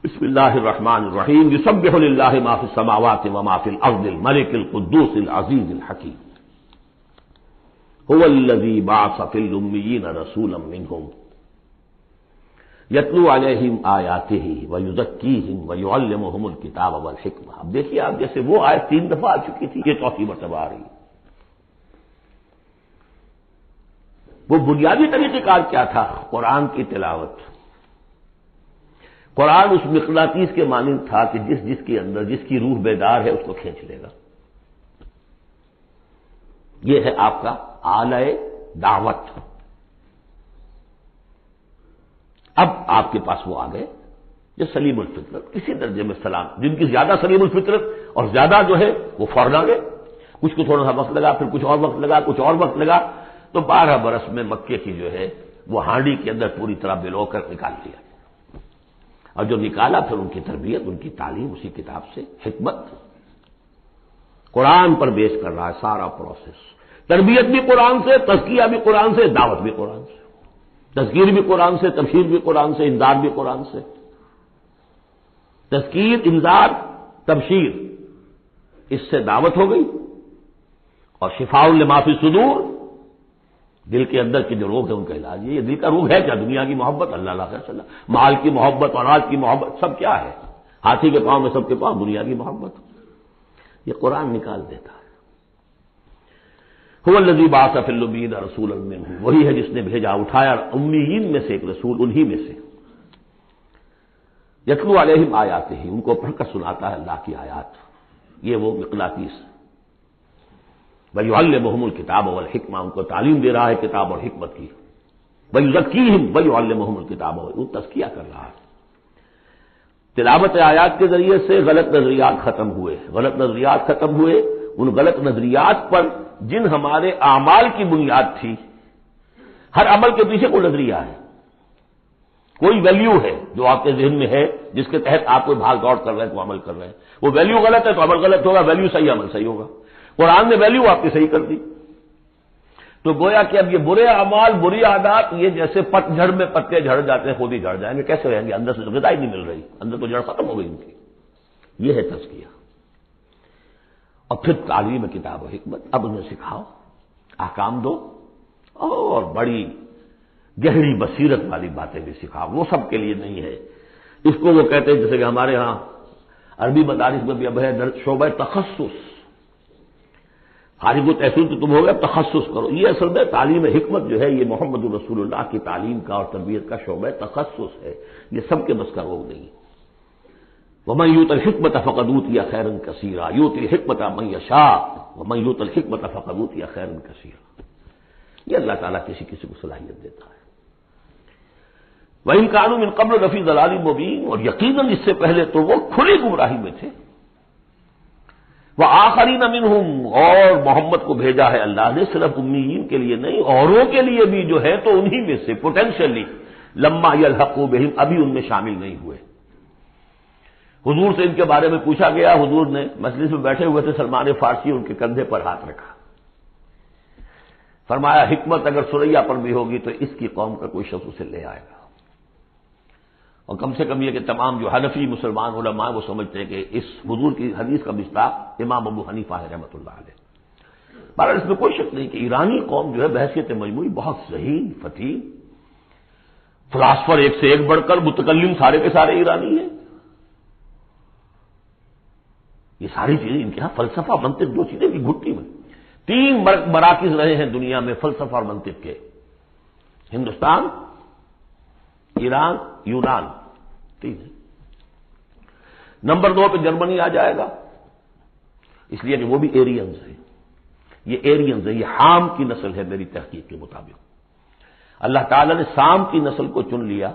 بسم اللہ الرحمن الرحیم یسبح للہ ما فی السماوات وما فی الارض الملک القدوس العزیز الحکیم هو الذی بعث فی الامیین رسولا منہم یتلو علیہم آیاتہ ویزکیہم ویعلمہم الکتاب والحکمہ۔ اب دیکھیے آپ، جیسے وہ آیت 3 دفعہ آ چکی تھی، یہ چوتھی مرتبہ آ رہی ہے۔ وہ بنیادی طریقہ کار کیا تھا؟ قرآن کی تلاوت۔ قرآن اس مقناطیس کے مانند تھا کہ جس کے اندر جس کی روح بیدار ہے اس کو کھینچ لے گا۔ یہ ہے آپ کا آلہ دعوت۔ اب آپ کے پاس وہ آ گئے جو سلیم الفطرت، کسی درجے میں سلام، جن کی زیادہ سلیم الفطرت اور زیادہ جو ہے وہ فوراً آ گئے۔ کچھ کو تھوڑا سا وقت لگا، پھر کچھ اور وقت لگا، کچھ اور وقت لگا، تو 12 برس میں مکے کی جو ہے وہ ہانڈی کے اندر پوری طرح بلو کر نکال دیا، اور جو نکالا پھر ان کی تربیت، ان کی تعلیم اسی کتاب سے، حکمت قرآن پر بیس کر رہا ہے سارا پروسیس۔ تربیت بھی قرآن سے، تزکیہ بھی قرآن سے، دعوت بھی قرآن سے، تذکیر بھی قرآن سے، تبشیر بھی قرآن سے، انذار بھی قرآن سے۔ تذکیر، انذار، تبشیر، اس سے دعوت ہو گئی، اور شفاء لما فی الصدور، دل کے اندر کی جو روگ ہے ان کا علاج۔ یہ دل کا روگ ہے کیا؟ دنیا کی محبت، اللہ خیر صلی اللہ، مال کی محبت، اولاد کی محبت، سب کیا ہے؟ ہاتھی کے پاؤں میں سب کے پاؤں دنیا کی محبت۔ یہ قرآن نکال دیتا ہے۔ هو الذی بعث فی الامیین رسولا منہم، وہی ہے جس نے بھیجا، اٹھایا امیین میں سے ایک رسول، انہی میں سے۔ یتلو علیہم آیاتہ، ان کو پڑھ کر سناتا ہے اللہ کی آیات، یہ وہ مقناطیس۔ وَيُعَلِّمُهُمُ الْكِتَابَ وَالْحِکْمَہ، ان کو تعلیم دے رہا ہے کتاب اور حکمت کی۔ وَيُزَکِّیہم وَيُعَلِّمُهُمُ الْکِتَابَ، وہ تزکیہ کر رہا ہے۔ تلاوت آیات کے ذریعے سے غلط نظریات ختم ہوئے، غلط نظریات ختم ہوئے۔ ان غلط نظریات پر جن ہمارے اعمال کی بنیاد تھی، ہر عمل کے پیچھے کوئی نظریہ ہے، کوئی ویلیو ہے جو آپ کے ذہن میں ہے، جس کے تحت آپ کوئی بھاگ دوڑ کر رہے ہیں، کوئی عمل کر رہے ہیں۔ وہ ویلیو غلط ہے تو عمل غلط ہوگا، ویلیو صحیح عمل صحیح ہوگا۔ قرآن نے ویلیو آپ کی صحیح کر دی، تو گویا کہ اب یہ برے اعمال، بری عادات، یہ جیسے پت جھڑ میں پتے جھڑ جاتے ہیں، خود ہی جھڑ جائیں گے، کیسے رہیں گے؟ اندر سے تو غذا ہی نہیں مل رہی، اندر تو جڑ ختم ہو گئی ان کی۔ یہ ہے تزکیہ۔ اور پھر تعلیم کتاب و حکمت، اب انہیں سکھاؤ، احکام دو، اور بڑی گہری بصیرت والی باتیں بھی سکھاؤ۔ وہ سب کے لیے نہیں ہے، اس کو وہ کہتے ہیں، جیسے کہ ہمارے ہاں عربی مدارس میں بھی اب ہے شعبہ تخصص، خارج و تحصیل تو تم ہو گئے، تخصص کرو۔ یہ اصل میں تعلیم حکمت جو ہے، یہ محمد رسول اللہ کی تعلیم کا اور تربیت کا شعبہ تخصص ہے، یہ سب کے بس کا روگ نہیں ہے۔ وَمَن يُؤْتَ الْحِکْمَةَ فَقَدْ أُوتِیَ خَیْرًا کَثِیرًا یُؤْتِی الْحِکْمَةَ مَن یَشَاءُ وَمَن يُؤْتَ الْحِکْمَةَ فَقَدْ أُوتِیَ خَیْرًا کَثِیرًا۔ یہ اللہ تعالیٰ کسی کسی کو صلاحیت دیتا ہے۔ وَإِن كَانُوا مِن قَبْلُ لَفِي ضَلَالٍ مُبِینٍ، اور یقیناً اس سے پہلے تو وہ کھلی گمراہی میں تھے۔ وَآخَرِینَ مِنْهُمْ، اور محمد کو بھیجا ہے اللہ نے صرف امیین کے لیے نہیں، اوروں کے لیے بھی جو ہے تو انہی میں سے پوٹینشلی، لما یلحقوا بہم، ابھی ان میں شامل نہیں ہوئے۔ حضور سے ان کے بارے میں پوچھا گیا، حضور نے مجلس میں بیٹھے ہوئے تھے، سلمان فارسی ان کے کندھے پر ہاتھ رکھا، فرمایا حکمت اگر سریا پر بھی ہوگی تو اس کی قوم کا کوئی شخص اسے لے آئے گا۔ اور کم سے کم یہ کہ تمام جو حنفی مسلمان علماء وہ سمجھتے ہیں کہ اس حضور کی حدیث کا مصداق امام ابو حنیفہ ہے رحمۃ اللہ علیہ۔ بہرحال اس میں کوئی شک نہیں کہ ایرانی قوم جو ہے بحیثیت مجموعی بہت ذہین، فتیح، فلاسفر ایک سے ایک بڑھ کر، متکلم سارے کے سارے ایرانی ہیں۔ یہ ساری چیزیں ان کے یہاں فلسفہ، منطق، دو چیزیں کی گھٹی میں 3 مراکز رہے ہیں دنیا میں فلسفہ اور منطق کے، ہندوستان، ایران، یونان، 3 ہے۔ نمبر 2 پہ جرمنی آ جائے گا، اس لیے کہ وہ بھی ایرینز ہیں۔ یہ ایرینز ہے، یہ حام کی نسل ہے میری تحقیق کے مطابق۔ اللہ تعالیٰ نے سام کی نسل کو چن لیا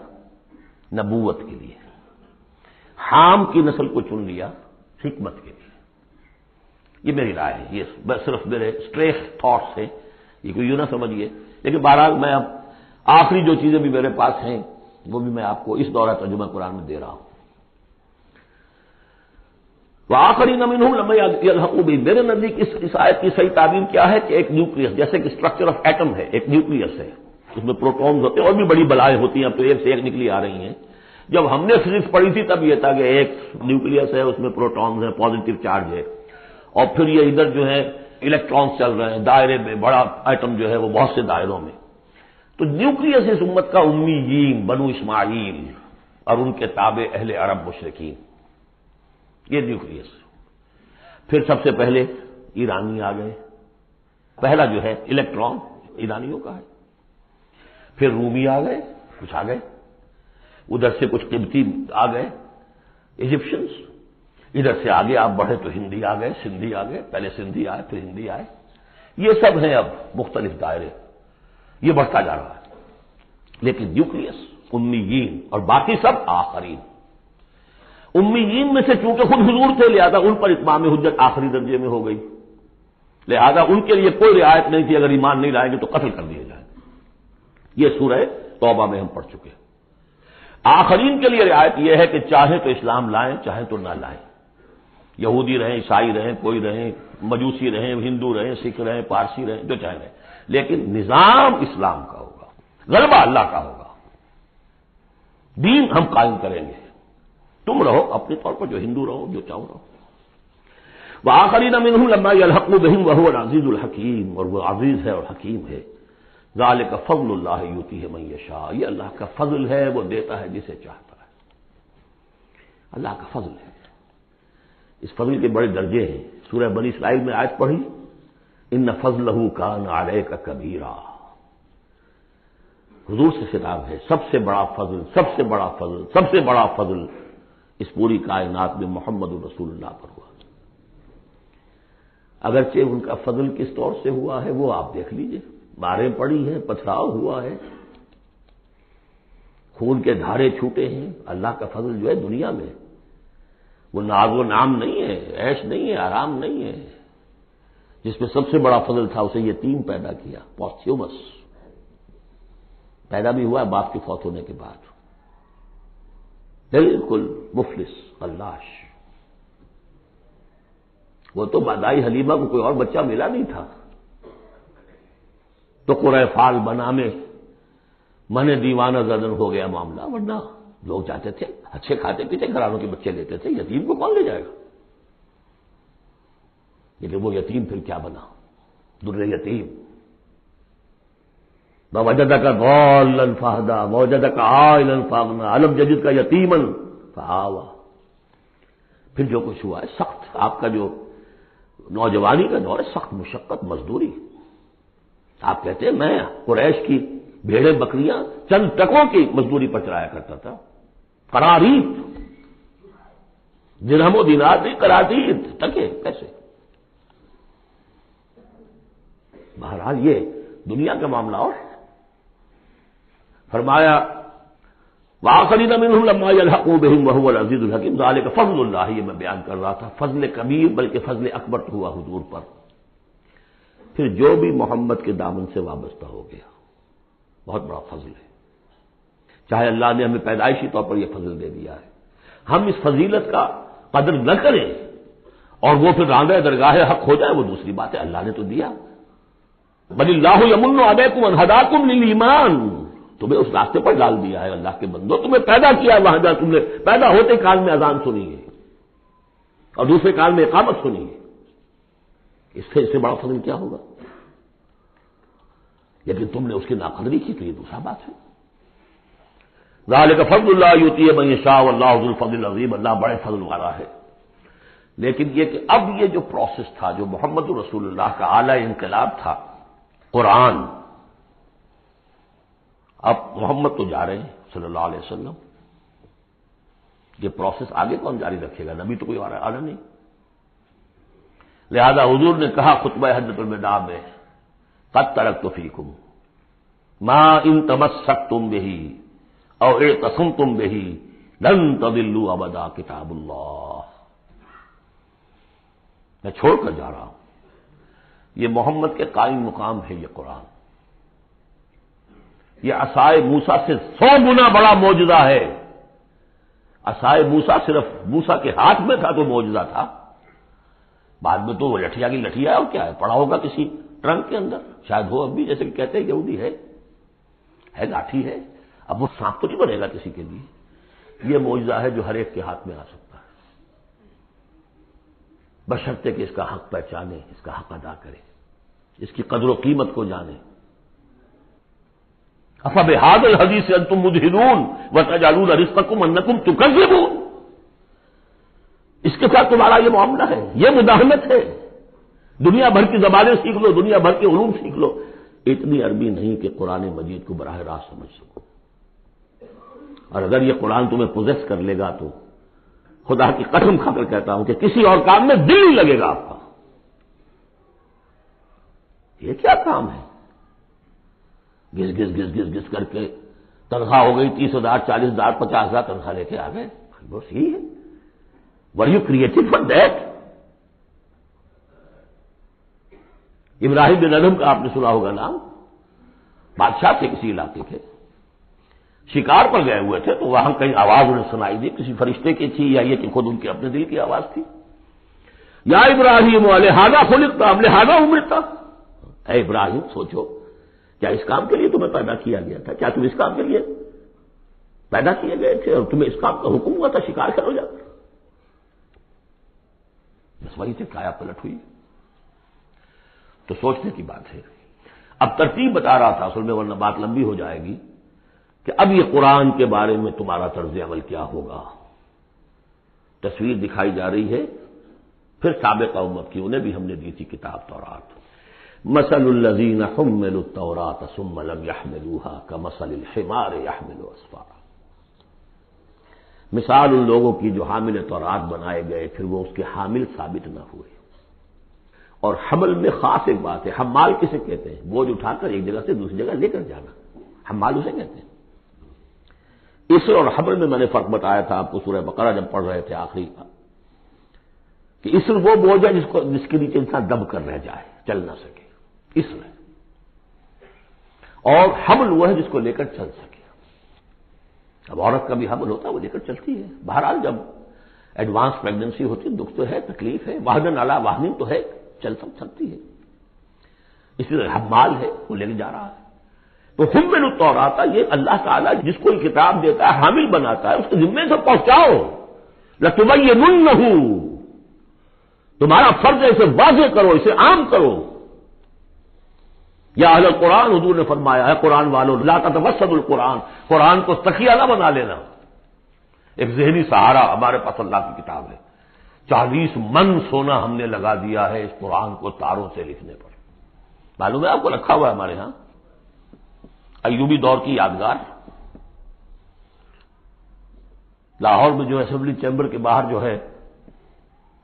نبوت کے لیے، حام کی نسل کو چن لیا حکمت کے لیے۔ یہ میری رائے ہے، یہ صرف میرے اسٹریٹ تھاٹس ہیں، یہ کوئی یوں نہ سمجھیے۔ لیکن بہرحال میں اب آخری جو چیزیں بھی میرے پاس ہیں وہ بھی میں آپ کو اس دورہ ترجمہ قرآن میں دے رہا ہوں۔ وَآخَرِینَ مِنْهُمْ لَمَّا يَلْحَقُوا بِهِمْ، میرے نزدیک اس آیت کی صحیح تعبیر کیا ہے کہ ایک نیوکلیس، جیسے کہ اسٹرکچر آف ایٹم ہے، ایک نیوکلیس ہے، اس میں پروٹونز ہوتے ہیں، اور بھی بڑی بلائیں ہوتی ہیں، اب تو ایک سے ایک نکلی آ رہی ہیں، جب ہم نے فزکس پڑھی تھی تب یہ تھا کہ ایک نیوکلیس ہے، اس میں پروٹونز ہیں، پازیٹو چارج ہے، اور پھر یہ ادھر جو ہے الیکٹرانز چل رہے ہیں دائرے میں، بڑا ایٹم جو ہے وہ بہت سے دائروں میں. تو نیوکلیس اس امت کا امیین بنو اسماعیل اور ان کے تابع اہل عرب مشرکین، یہ نیوکلیس. پھر سب سے پہلے ایرانی آ گئے، پہلا جو ہے الیکٹران ایرانیوں کا ہے. پھر رومی آ گئے، کچھ آ گئے، ادھر سے کچھ قبطی آ گئے ایجپشنز، ادھر سے آگے آپ بڑھے تو ہندی آ گئے، سندھی آ گئے، پہلے سندھی آئے پھر ہندی آئے. یہ سب ہیں اب مختلف دائرے، یہ بڑھتا جا رہا ہے. لیکن نیوکلیس امیین اور باقی سب آخرین. امیین میں سے چونکہ خود حضور تھے لہذا ان پر اتمام حجت آخری درجے میں ہو گئی، لہذا ان کے لیے کوئی رعایت نہیں تھی، اگر ایمان نہیں لائیں گے تو قتل کر دیے جائیں. یہ سورہ توبہ میں ہم پڑھ چکے ہیں. آخرین کے لیے رعایت یہ ہے کہ چاہے تو اسلام لائیں چاہے تو نہ لائیں، یہودی رہیں، عیسائی رہیں، کوئی رہیں، مجوسی رہیں، ہندو رہیں، سکھ رہیں، پارسی رہیں، جو چاہے رہیں، لیکن نظام اسلام کا ہوگا، غلبہ اللہ کا ہوگا، دین ہم قائم کریں گے. تم رہو اپنے طور پر، جو ہندو رہو، جو چاہو رہو. وآخرین منہم لما یلحقوا بہم وہو العزیز الحکیم، اور وہ عزیز ہے اور حکیم ہے. ذالک فضل اللہ یؤتیہ من یشاء، یہ اللہ کا فضل ہے، وہ دیتا ہے جسے چاہتا ہے. اللہ کا فضل ہے. اس فضل کے بڑے درجے ہیں. سورہ بنی اسرائیل میں آیت پڑھی، ان فضلہ کان علیک کبیرا. حضور سے خطاب ہے، سب سے بڑا فضل، سب سے بڑا فضل، سب سے بڑا فضل اس پوری کائنات میں محمد رسول اللہ پر ہوا. اگرچہ ان کا فضل کس طور سے ہوا ہے وہ آپ دیکھ لیجئے، ماریں پڑی ہیں، پتھراؤ ہوا ہے، خون کے دھارے چھوٹے ہیں. اللہ کا فضل جو ہے دنیا میں وہ ناز و نام نہیں ہے، عیش نہیں ہے، آرام نہیں ہے. جس میں سب سے بڑا فضل تھا اسے یتیم پیدا کیا، پوسٹیومس پیدا بھی ہوا ہے باپ کے فوت ہونے کے بعد، بالکل مفلس خلاش. وہ تو مادائی حلیمہ کو کوئی اور بچہ ملا نہیں تھا تو قرۂ فال بنا میں من دیوانہ زدن ہو گیا معاملہ. ورنہ لوگ جاتے تھے اچھے کھاتے پیتے گھرانوں کے بچے لیتے تھے، یتیم کو کون لے جائے گا؟ لیکن وہ یتیم پھر کیا بنا؟ در یتیم. ووجدک ضالا فہدی ووجدک عائلا فاغنی الم یجدک یتیما فآوی. پھر جو کچھ ہوا ہے سخت، آپ کا جو نوجوانی کا دور ہے، سخت مشقت مزدوری. آپ کہتے ہیں میں قریش کی بھیڑیں بکریاں چند ٹکوں کی مزدوری پر چلایا کرتا تھا. قراریت، درہم و دینار نہیں، قراریت ٹکے پیسے. بہرحال یہ دنیا کا معاملہ. اور فرمایا وآخرین منہم لما یلحقوا بہم وہو العزیز الحکیم ذالک فضل اللہ. یہ میں بیان کر رہا تھا فضل کبیر بلکہ فضل اکبر تو ہوا حضور پر. پھر جو بھی محمد کے دامن سے وابستہ ہو گیا بہت بڑا فضل ہے. چاہے اللہ نے ہمیں پیدائشی طور پر یہ فضل دے دیا ہے، ہم اس فضیلت کا قدر نہ کریں اور وہ پھر راندہ درگاہ حق ہو جائے وہ دوسری بات ہے. اللہ نے تو دیا. بل اللہ یمن علیکم ان ہداکم للایمان، تمہیں اس راستے پر ڈال دیا ہے اللہ کے بندو، تمہیں پیدا کیا وہاں جا، تم نے پیدا ہوتے کال میں اذان سنی ہے اور دوسرے کال میں اقامت سنی ہے. اس سے بڑا فضل کیا ہوگا؟ لیکن تم نے اس کی ناقدری کی تو یہ دوسرا بات ہے. ذالک فضل اللہ یؤتیہ من یشاء واللہ ذو الفضل العظیم. اللہ بڑے فضل والا ہے. لیکن یہ کہ اب یہ جو پروسیس تھا، جو محمد رسول اللہ کا اعلی انقلاب تھا، قرآن، اب محمد تو جا رہے ہیں صلی اللہ علیہ وسلم، یہ پروسیس آگے کون جاری رکھے گا؟ نبی تو کوئی آنا نہیں. لہذا حضور نے کہا خطبہ حجۃ الوداع میں، قد ترکت فیکم ما ان تمسکتم بہ او اعتصمتم بہ لن تضلوا ابدا کتاب اللہ. میں چھوڑ کر جا رہا ہوں، یہ محمد کے قائم مقام ہے یہ قرآن. یہ عصائے موسیٰ سے 100 گنا بڑا معجزہ ہے. عصائے موسیٰ صرف موسیٰ کے ہاتھ میں تھا تو معجزہ تھا، بعد میں تو وہ لٹھیا کی لٹھیا ہے. اور کیا ہے؟ پڑا ہوگا کسی ٹرنک کے اندر، شاید ہو اب بھی، جیسے کہ کہتے ہیں یہودی ہے لاٹھی ہے. اب وہ سانپ تو نہیں بنے گا کسی کے لیے. یہ معجزہ ہے جو ہر ایک کے ہاتھ میں آ سکتا ہے، بشرطے کہ اس کا حق پہچانے، اس کا حق ادا کرے، اس کی قدر و قیمت کو جانے۔ افبہذا الحدیث انتم مدہنون وتجعلون رزقکم انکم تکذبون، اس کے ساتھ تمہارا یہ معاملہ ہے، یہ مداہنت ہے۔ دنیا بھر کی زبانیں سیکھ لو، دنیا بھر کے علوم سیکھ لو، اتنی عربی نہیں کہ قرآن مجید کو براہ راست سمجھ سکو۔ اور اگر یہ قرآن تمہیں پوزیس کر لے گا تو خدا کی قسم کھا کر کہتا ہوں کہ کسی اور کام میں دل نہیں لگے گا آپ کا۔ یہ کیا کام ہے؟ گز گز گز گز گز کر کے تنخواہ ہو گئی 30,000 40,000 50,000 تنخواہ لے کے آ گئے، بس یہی ہے۔ Were you created for that? Ibrahim bin Adham کا آپ نے سنا ہوگا نام، بادشاہ تھے کسی علاقے کے، شکار پر گئے ہوئے تھے تو وہاں کہیں آواز انہیں سنائی دی، کسی فرشتے کی تھی یا یہ کہ خود ان کے اپنے دل کی آواز تھی، یا ابراہیم لہذا خلقتا، لہذا امرتا، اے ابراہیم سوچو کیا اس کام کے لیے تمہیں پیدا کیا گیا تھا؟ کیا تم اس کام کے لیے پیدا کیے گئے تھے اور تمہیں اس کام کا حکم ہوا تھا شکار کرو جا کر؟ بس وہی سے کایا پلٹ ہوئی۔ تو سوچنے کی بات ہے۔ اب ترتیب بتا رہا تھا اصل میں، ورنہ بات لمبی ہو جائے گی، کہ اب یہ قرآن کے بارے میں تمہارا طرز عمل کیا ہوگا۔ تصویر دکھائی جا رہی ہے پھر سابقہ امت کی، انہیں بھی ہم نے دی تھی کتاب تورات۔ مثل الذین حملوا التوراۃ ثم لم يحملوها كمثل الحمار يحمل اسفارا، مثال ان لوگوں کی جو حامل تورات بنائے گئے پھر وہ اس کے حامل ثابت نہ ہوئے۔ اور حمل میں خاص ایک بات ہے، حمال کسے کہتے ہیں؟ بوجھ اٹھا کر ایک جگہ سے دوسری جگہ لے کر جانا، حمال اسے کہتے ہیں۔ اسر اور حمل میں نے فرق بتایا تھا آپ کو سورہ بقرہ جب پڑھ رہے تھے آخری کا، کہ اسر وہ بوجھ ہے جس کے نیچے انسان دب کر رہ جائے، چل نہ سکے، اسر ہے، اور حمل وہ ہے جس کو لے کر چل سکے۔ اب عورت کا بھی حمل ہوتا ہے، وہ لے کر چلتی ہے۔ بہرحال جب ایڈوانس پریگننسی ہوتی ہے، دکھ تو ہے، تکلیف ہے، وہدن علی وہن تو ہے، چل سکتی ہے، اس لیے حمال ہے، وہ لے کے جا رہا ہے۔ تو حمل التوراۃ، یہ اللہ تعالیٰ جس کو کتاب دیتا ہے، حامل بناتا ہے، اس کے ذمے سے پہنچاؤ۔ لتبیننہ، تمہارا فرض ہے اسے واضح کرو، اسے عام کرو۔ یا اہل القرآن، حضور نے فرمایا ہے قرآن والوں، لا تتوسطوا القرآن، قرآن کو تکیہ نہ بنا لینا، ایک ذہنی سہارا۔ ہمارے پاس اللہ کی کتاب ہے، 40 من سونا ہم نے لگا دیا ہے اس قرآن کو تاروں سے لکھنے پر، معلوم ہے آپ کو؟ رکھا ہوا ہے ہمارے ہاں، ایوبی دور کی یادگار۔ لاہور میں جو اسمبلی چیمبر کے باہر جو ہے،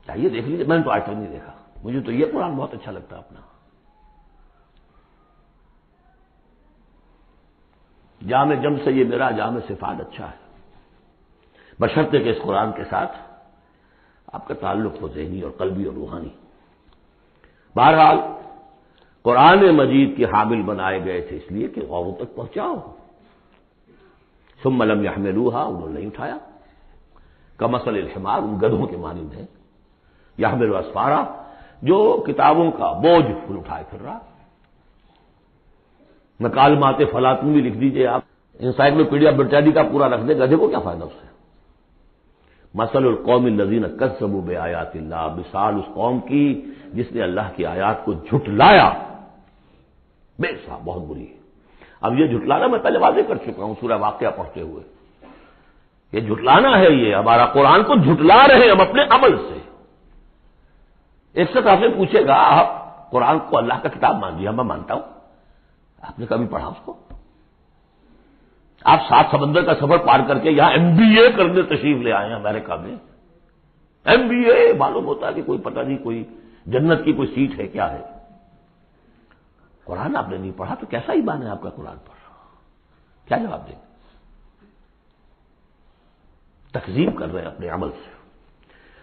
چاہیے دیکھ لیجیے، میں نے تو آج تک نہیں دیکھا، مجھے تو یہ قرآن بہت اچھا لگتا ہے اپنا۔ جامع جم سے یہ میرا جامع صفات اچھا ہے، بشرطے کہ اس قرآن کے ساتھ آپ کا تعلق ہو ذہنی اور قلبی اور روحانی۔ بہرحال قرآن مجید کے حامل بنائے گئے تھے اس لیے کہ غوروں تک پہنچاؤ۔ ثم لم يحملوها، انہوں نے نہیں اٹھایا، کمثل الحمار، ان گدھوں کے مانند ہے، يحمل اسفارا، جو کتابوں کا بوجھ اٹھائے پھر رہا۔ مکالمات فلاطون بھی لکھ دیجئے آپ، انسائکلوپیڈیا برٹانیکا پورا رکھ دے، گدھے کو کیا فائدہ اس سے؟ مثل القوم الذین کذبوا بآیات اللہ، مثال اس قوم کی جس نے اللہ کی آیات کو جھٹلایا، بے حساب، بہت بری ہے۔ اب یہ جھٹلانا میں پہلے واضح کر چکا ہوں سورہ واقعہ پڑھتے ہوئے، یہ جھٹلانا ہے، یہ ہمارا قرآن کو جھٹلا رہے ہیں ہم اپنے عمل سے۔ ایک شخص آپ سے پوچھے گا آپ قرآن کو اللہ کا کتاب مان لیے؟ میں مانتا ہوں، آپ نے کبھی پڑھا اس کو؟ آپ 7 سمندر کا سفر پار کر کے یہاں MBA کرنے تشریف لے آئے ہیں امریکہ میں، MBA معلوم ہوتا ہے کہ کوئی پتہ نہیں، کوئی جنت کی کوئی سیٹ ہے، کیا ہے؟ قرآن آپ نے نہیں پڑھا تو کیسا ایمان ہے آپ کا قرآن پر؟ کیا جواب دیں گے؟ تکذیب کر رہے ہیں اپنے عمل سے۔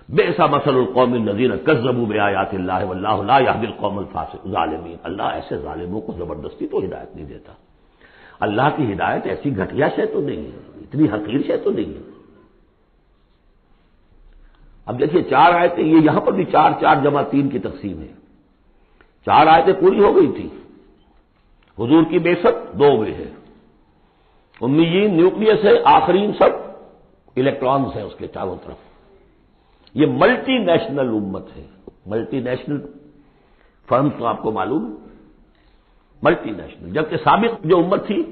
بئس مثل القوم الذین کذبوا بآیات اللہ واللہ لا یہدی القوم الظالمین، اللہ ایسے ظالموں کو زبردستی تو ہدایت نہیں دیتا۔ اللہ کی ہدایت ایسی گھٹیا شے تو نہیں ہے، اتنی حقیر شے تو نہیں ہے۔ اب دیکھیے 4 آیتیں، یہ یہاں پر بھی 4 4 جمع 3 کی تقسیم ہے، 4 آیتیں پوری ہو گئی تھی، حضور کی بعثت 2 میں ہے، امیین نیوکلیس ہے، آخرین سب الیکٹرانز ہیں اس کے چاروں طرف. یہ ملٹی نیشنل امت ہے. ملٹی نیشنل فرم تو آپ کو معلوم ہے, ملٹی نیشنل. جبکہ سابق جو امت تھی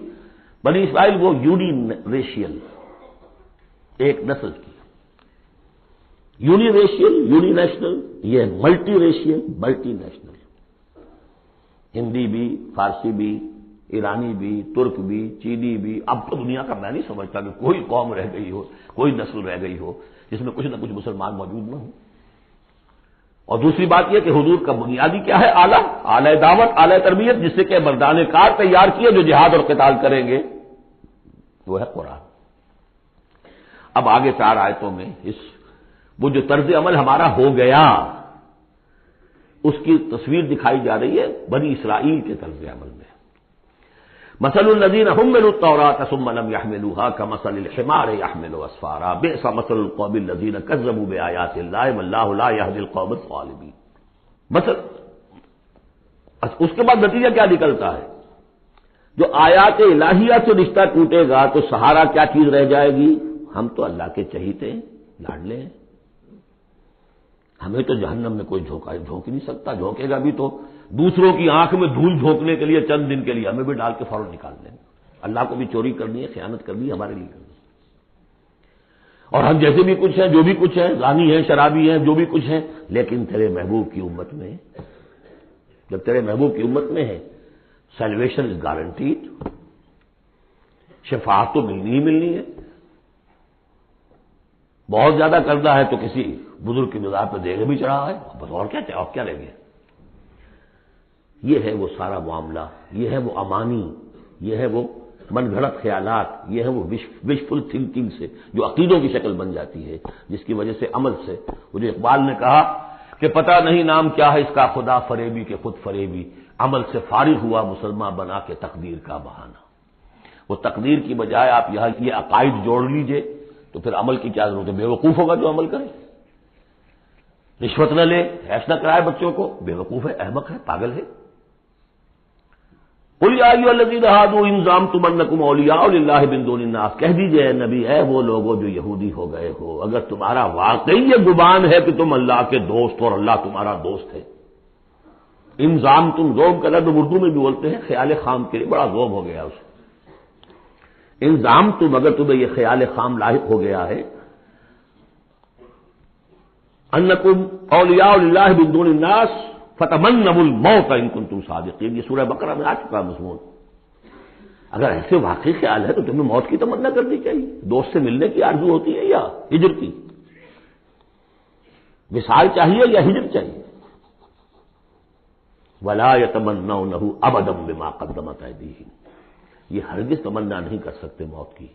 بنی اسرائیل, وہ یونی ریشیل, ایک نسل کی. یونی ریشیل, یونی نیشنل, یہ multi racial, multi national. Hindi بھی, فارسی بھی, ایرانی بھی, ترک بھی, چینی بھی. اب تو دنیا کا میں نہیں سمجھتا کہ کوئی قوم رہ گئی ہو, کوئی نسل رہ گئی ہو جس میں کچھ نہ کچھ مسلمان موجود نہ ہوں. اور دوسری بات یہ کہ حضور کا بنیادی کیا ہے؟ اعلی دعوت, اعلی تربیت, جس سے کہ مردان کار تیار کیے جو جہاد اور قتال کریں گے, وہ ہے قرآن. اب آگے 4 آیتوں میں وہ جو طرز عمل ہمارا ہو گیا اس کی تصویر دکھائی جا رہی ہے بنی اسرائیل کے طرز عمل میں. مثل الذین حملوا التوراۃ ثم لم یحملوها کمثل الحمار یحمل اسفارا بئس مثل القوم الذین کذبوا بآیات اللہ واللہ لا یہدی القوم الظالمین. مثل اس کے بعد نتیجہ کیا نکلتا ہے؟ جو آیات الہیہ سے رشتہ ٹوٹے گا تو سہارا کیا چیز رہ جائے گی؟ ہم تو اللہ کے چہیتے ہیں, لاڈلے ہیں. ہمیں تو جہنم میں کوئی جھونک ہی نہیں سکتا. جھونکے گا بھی تو دوسروں کی آنکھ میں دھول جھونکنے کے لیے چند دن کے لیے, ہمیں بھی ڈال کے فوراً نکال دیں. اللہ کو بھی چوری کرنی ہے, خیانت کرنی ہے, ہمارے لیے کرنی ہے. اور ہم جیسے بھی کچھ ہیں, جو بھی کچھ ہیں, زانی ہیں, شرابی ہیں, جو بھی کچھ ہیں, لیکن تیرے محبوب کی امت میں, جب تیرے محبوب کی امت میں ہے, سیلویشن از گارنٹیڈ. شفاعت تو ملنی ہی ملنی ہے. بہت زیادہ قرضہ ہے تو کسی بزرگ کی مزار پہ دیگے بھی چڑھا ہے, بس اور کیا چاہے, اور کیا لیں گے. یہ ہے وہ سارا معاملہ, یہ ہے وہ امانی, یہ ہے وہ من گھڑت خیالات, یہ ہے وہ وشفل تھنکنگ سے جو عقیدوں کی شکل بن جاتی ہے, جس کی وجہ سے عمل سے. وہ جو اقبال نے کہا کہ پتہ نہیں نام کیا ہے اس کا, خدا فریبی کے خود فریبی, عمل سے فارغ ہوا مسلمان بنا کے تقدیر کا بہانہ. وہ تقدیر کی بجائے آپ یہاں یہ عقائد جوڑ لیجئے تو پھر عمل کی کیا ضرورت ہے؟ بے وقوف ہوگا جو عمل کرے. رشوت نہ لے, ایش نہ کرائے بچوں کو, بے وقوف ہے, احمق ہے, پاگل ہے. قل یا ایھا الذین ھادوا ان زعمتم انکم اولیاء للہ من دون الناس, کہہ دیجئے اے نبی, اے وہ لوگو جو یہودی ہو گئے ہو, اگر تمہارا واقعی یہ گمان ہے کہ تم اللہ کے دوست اور اللہ تمہارا دوست ہے. ان زعمتم, زوم کا لفظ اردو میں بھی بولتے ہیں خیال خام کے لیے, بڑا زوم ہو گیا اس. ان زعمتم, اگر تمہیں یہ خیال خام لاحق ہو گیا ہے, انکم اولیاء للہ من دون الناس فتمنوا الموت ان کنتم صادقین. یہ سورہ بقرہ میں آ چکا مضمون. اگر ایسے واقعی خیال ہے تو تمہیں موت کی تمنا کرنی چاہیے. دوست سے ملنے کی آرزو ہوتی ہے یا ہجر کی؟ وصال چاہیے یا ہجر چاہیے؟ ولا یتمنونہ ابدا بما قدمت ایدیہم, یہ ہرگز تمنا نہیں کر سکتے موت کی.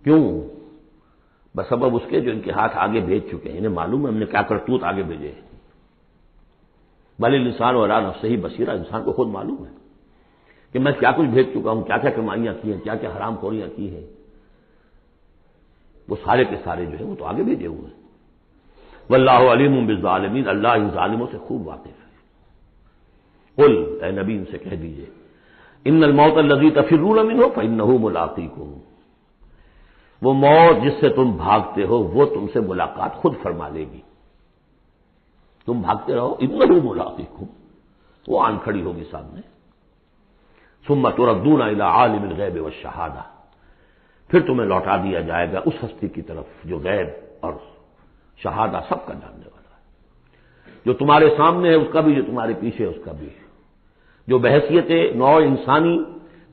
کیوں؟ بسبب اس کے جو ان کے ہاتھ آگے بھیج چکے ہیں. انہیں معلوم ہے ہم نے کیا کرتوت آگے بھیجے. بل الانسان علی نفسہ بصیرہ, انسان کو خود معلوم ہے کہ میں کیا کچھ بھیج چکا ہوں, کیا کیا کمائیاں کی ہیں, کیا کیا حرام خوریاں کی ہیں. وہ سارے کے سارے جو ہیں وہ تو آگے بھیجے ہوئے ہیں. واللہ علیم بالظالمین, اللہ ان ظالموں سے خوب واقف ہے. قل, اے نبی ان سے کہہ دیجئے, ان الموت الذی تفرون منہ فانہ ملاقیکم, وہ موت جس سے تم بھاگتے ہو وہ تم سے ملاقات خود فرما لے گی. تم بھاگتے رہو, انہ ملاقیکم, وہ آن کھڑی ہوگی سامنے. ثم تردون الی عالم الغیب والشہادہ, پھر تمہیں لوٹا دیا جائے گا اس ہستی کی طرف جو غیب اور شہادہ سب کا جاننے والا ہے. جو تمہارے سامنے ہے اس کا بھی, جو تمہارے پیچھے ہے اس کا بھی, جو بحیثیت نوع انسانی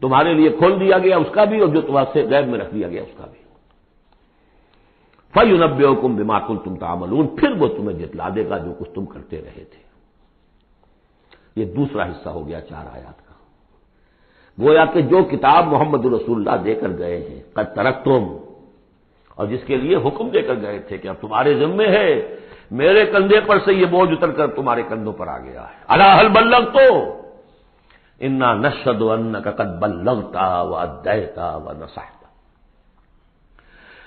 تمہارے لیے کھول دیا گیا اس کا بھی, اور جو تمہارے سے غیب میں رکھ دیا گیا اس کا بھی. فَيُنَبِّئُكُم بِمَا كُنتُمْ تَعْمَلُونَ, پھر وہ تمہیں جتلا دے گا جو کچھ تم کرتے رہے تھے. یہ دوسرا حصہ ہو گیا 4 آیات کا. گویا کہ جو کتاب محمد رسول اللہ دے کر گئے ہیں, قد ترکتم, اور جس کے لیے حکم دے کر گئے تھے کہ اب تمہارے ذمے ہے, میرے کندھے پر سے یہ بوجھ اتر کر تمہارے کندھوں پر آ گیا ہے. الا هل بلغت, انا نشهد انك قد بلغت واديت ونصحت,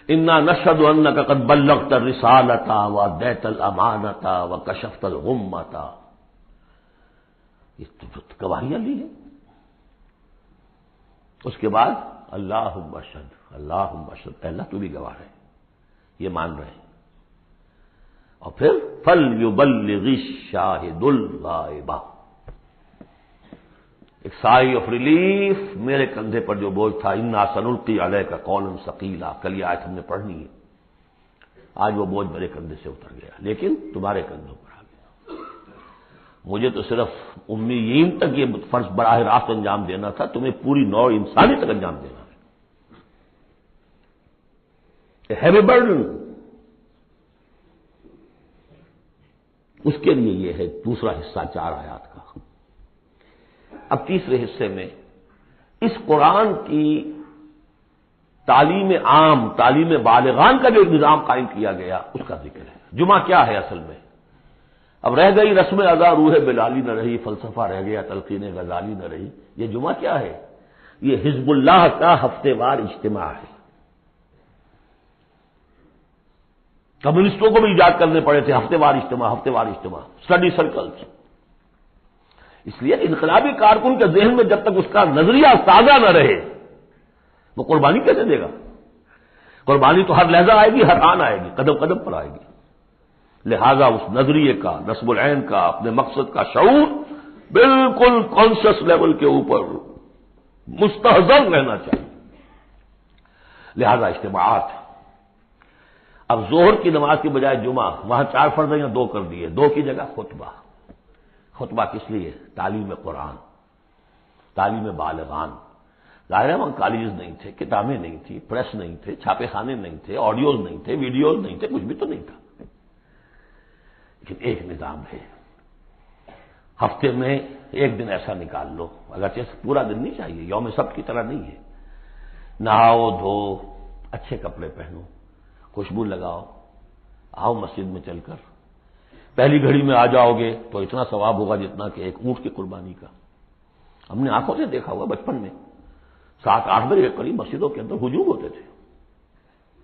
انا نشهد انك قد بلغت الرسالة واديت الامانة وكشفت الغمة. یہ تو گواہیاں لی ہیں. اس کے بعد اللہم اشہد اللہم اشہد، اے اللہ تو بھی گواہ ہے، یہ مان رہے ہیں۔ اور پھر فَلْيُبَلِّغِ الشَّاهِدُ الْغَائِبَ، ایک سائی آف ریلیف، میرے کندھے پر جو بوجھ تھا، اِنَّا سَنُلْقِي عَلَيْكَ قَوْلًا ثَقِيلًا، کل یہ آیت ہم نے پڑھنی ہے، آج وہ بوجھ میرے کندھے سے اتر گیا، لیکن تمہارے کندھوں پر آ گیا۔ مجھے تو صرف امیین تک یہ فرض براہ راست انجام دینا تھا، تمہیں پوری نوع انسانی تک انجام دینا ہے۔ ہیوی برڈن، اس کے لیے یہ ہے دوسرا حصہ 4 آیات کا۔ اب تیسرے حصے میں اس قرآن کی تعلیم عام، تعلیم بالغان کا جو نظام قائم کیا گیا اس کا ذکر ہے۔ جمعہ کیا ہے اصل میں؟ اب رہ گئی رسم ادا روح بلالی نہ رہی، فلسفہ رہ گیا تلقین غزالی نہ رہی، یہ جمعہ کیا ہے؟ یہ حزب اللہ کا ہفتے وار اجتماع ہے۔ کمیونسٹوں کو بھی ایجاد کرنے پڑے تھے ہفتے وار اجتماع، ہفتے وار اجتماع، اسٹڈی سرکلز۔ اس لیے انقلابی کارکن کے ذہن میں جب تک اس کا نظریہ تازہ نہ رہے وہ قربانی کیسے دے گا؟ قربانی تو ہر لحظہ آئے گی، ہر آن آئے گی، قدم قدم پر آئے گی۔ لہذا اس نظریے کا، نصب العین کا، اپنے مقصد کا شعور بالکل کانشس لیول کے اوپر مستحضر رہنا چاہیے۔ لہذا اجتماعات، اب ظہر کی نماز کی بجائے جمعہ، وہاں 4 فرض یا 2 کر دیے، 2 کی جگہ خطبہ۔ خطبہ کس لیے؟ تعلیم قرآن، تعلیم بالغان۔ ظاہر ہے وہاں کالجز نہیں تھے، کتابیں نہیں تھی، پریس نہیں تھے، چھاپے خانے نہیں تھے، آڈیوز نہیں تھے، ویڈیوز نہیں تھے، کچھ بھی تو نہیں تھا، لیکن ایک نظام ہے۔ ہفتے میں 1 دن ایسا نکال لو، اگرچہ پورا دن نہیں چاہیے، یوم سبت کی طرح نہیں ہے، نہاؤ دھو، اچھے کپڑے پہنو، خوشبو لگاؤ، آؤ مسجد میں چل کر، پہلی گھڑی میں آ جاؤ گے تو اتنا ثواب ہوگا جتنا کہ ایک اونٹ کی قربانی کا۔ ہم نے آنکھوں سے دیکھا ہوا بچپن میں 7-8 بجے کے قریب مسجدوں کے اندر ہجوم ہوتے تھے،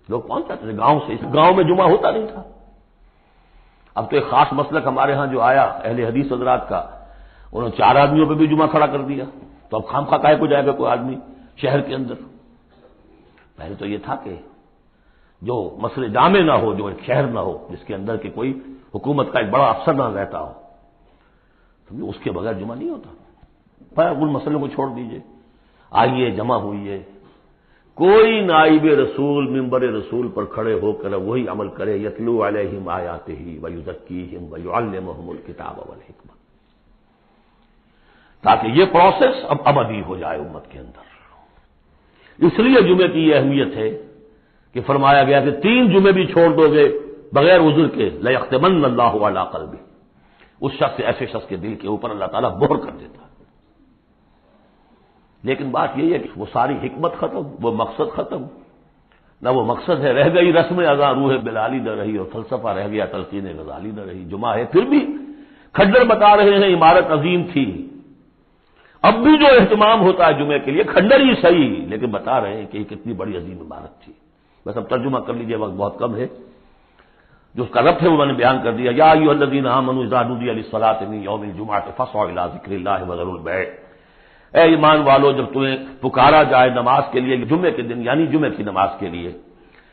لوگ پہنچ جاتے تھے گاؤں سے، اس گاؤں میں جمعہ ہوتا نہیں تھا۔ اب تو ایک خاص مسلک ہمارے ہاں جو آیا اہل حدیث حضرات کا، انہوں نے 4 آدمیوں پہ بھی جمعہ کھڑا کر دیا، تو اب خام خواہ کاہے کو جائے گا کوئی آدمی شہر کے اندر؟ پہلے تو یہ تھا کہ جو مسئلے جامع نہ ہو، جو ایک شہر نہ ہو جس کے اندر کہ کوئی حکومت کا ایک بڑا افسر نہ رہتا ہو، اس کے بغیر جمعہ نہیں ہوتا۔ پر ان مسئلوں کو چھوڑ دیجئے، آئیے جمع ہوئیے، کوئی نائب رسول منبر رسول پر کھڑے ہو کر وہی عمل کرے، یتلو علیہم آیاتہ ویزکیہم ویعلمہم الکتاب والحکمہ، تاکہ یہ پروسیس اب ابدی ہو جائے امت کے اندر۔ اس لیے جمعے کی یہ اہمیت ہے کہ فرمایا گیا کہ 3 جمعے بھی چھوڑ دو گے بغیر عذر کے لیختمن اللہ علی قلبہ، اس شخص، ایسے شخص کے دل کے اوپر اللہ تعالیٰ مہر کر دیتا ہے۔ لیکن بات یہی ہے کہ وہ ساری حکمت ختم، وہ مقصد ختم، نہ وہ مقصد ہے، رہ گئی رسم ادا روح بلالی نہ رہی، اور فلسفہ رہ گیا تلقین غزالی نہ رہی۔ جمعہ ہے، پھر بھی کھنڈر بتا رہے ہیں عمارت عظیم تھی، اب بھی جو اہتمام ہوتا ہے جمعے کے لیے کھنڈر ہی صحیح، لیکن بتا رہے ہیں کہ یہ کتنی بڑی عظیم عمارت تھی۔ بس اب ترجمہ کر لیجئے، وقت بہت کم ہے، جو اس کا ربط ہے وہ میں نے بیان کر دیا۔ یا ایھا الذین آمنوا اذا نودی للصلاۃ من یوم الجمعۃ فاسعوا الی ذکر اللہ وذروا البیع، اے ایمان والو جب تمہیں پکارا جائے نماز کے لیے جمعے کے دن، یعنی جمعے کی نماز کے لیے،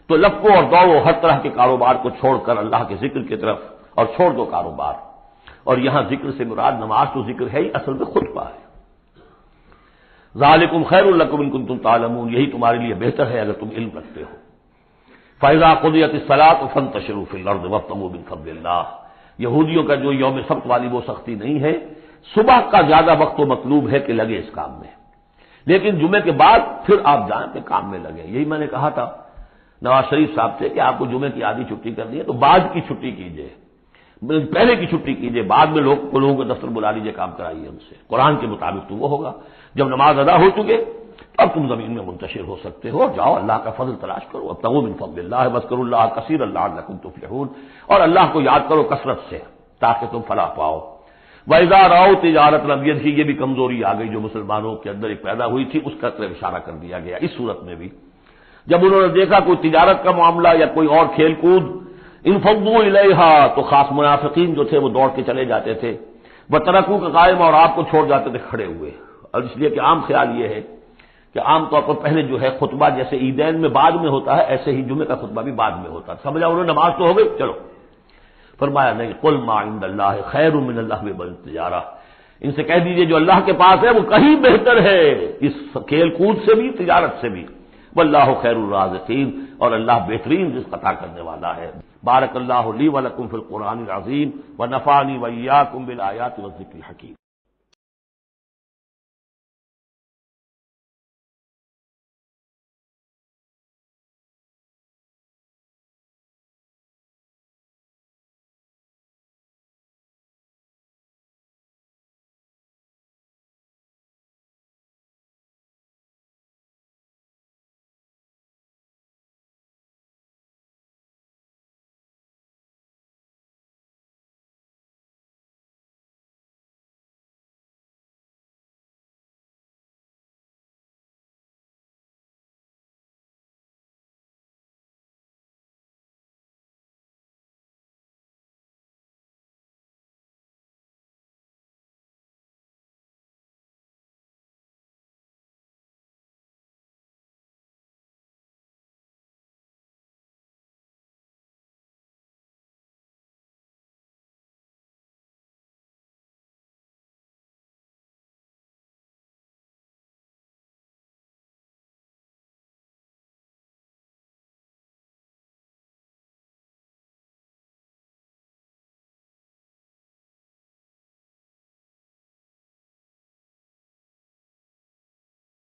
تو لپو اور دوڑو، ہر طرح کے کاروبار کو چھوڑ کر اللہ کے ذکر کی طرف، اور چھوڑ دو کاروبار۔ اور یہاں ذکر سے مراد نماز تو ذکر ہے ہی، اصل میں خطبہ ہے۔ ذالکم خیر لکم ان کنتم تعلمون، یہی تمہارے لیے بہتر ہے اگر تم علم رکھتے ہو۔ فَإِذَا قُضِيَتِ الصَّلَاةُ فَانتَشِرُوا فِي الْأَرْضِ وَابْتَغُوا مِن فَضْلِ اللَّهِ، یہودیوں کا جو یوم سبت والی وہ سختی نہیں ہے، صبح کا زیادہ وقت تو مطلوب ہے کہ لگے اس کام میں، لیکن جمعے کے بعد پھر آپ جائیں کہ کام میں لگے۔ یہی میں نے کہا تھا نواز شریف صاحب سے کہ آپ کو جمعے کی آدھی چھٹی کرنی ہے تو بعد کی چھٹی کیجیے، پہلے کی چھٹی کیجیے، بعد میں لوگوں کو دفتر بلا لیجیے، کام کرائیے ان سے، قرآن کے مطابق تو وہ ہوگا۔ جب نماز ادا ہو چکے اب تم زمین میں منتشر ہو سکتے ہو، جاؤ اللہ کا فضل تلاش کرو، ابتغوا من فضل اللہ واذکروا اللہ کثیرا لعلکم تفلحون، اور اللہ کو یاد کرو کثرت سے تاکہ تم فلاح پاؤ۔ وَإِذَا رَأَوْا تِجَارَةً لَمْ يَرْجِعُوا، یہ بھی کمزوری آ گئی جو مسلمانوں کے اندر ایک پیدا ہوئی تھی، اس کا طرف اشارہ کر دیا گیا اس صورت میں بھی۔ جب انہوں نے دیکھا کوئی تجارت کا معاملہ یا کوئی اور کھیل کود، انفضوا الیہا، تو خاص منافقین جو تھے وہ دوڑ کے چلے جاتے تھے، وترکوک قائما، اور آپ کو چھوڑ جاتے تھے کھڑے ہوئے۔ اور اس لیے کہ عام خیال یہ ہے کہ عام طور پر پہلے جو ہے خطبہ جیسے عیدین میں بعد میں ہوتا ہے، ایسے ہی جمعے کا خطبہ بھی بعد میں ہوتا ہے. سمجھا انہوں نے نماز تو ہو گئی، چلو. فرمایا نہیں، قل ما عند اللہ خیر من اللہو والتجارہ، ان سے کہہ دیجئے جو اللہ کے پاس ہے وہ کہیں بہتر ہے اس کھیل کود سے بھی، تجارت سے بھی. واللہ خیر الرازقین، اور اللہ بہترین رزق عطا کرنے والا ہے. بارک اللہ لی ولکم فی القرآن العظیم ونفعنی وإیاکم بالآیات والذکر الحکیم.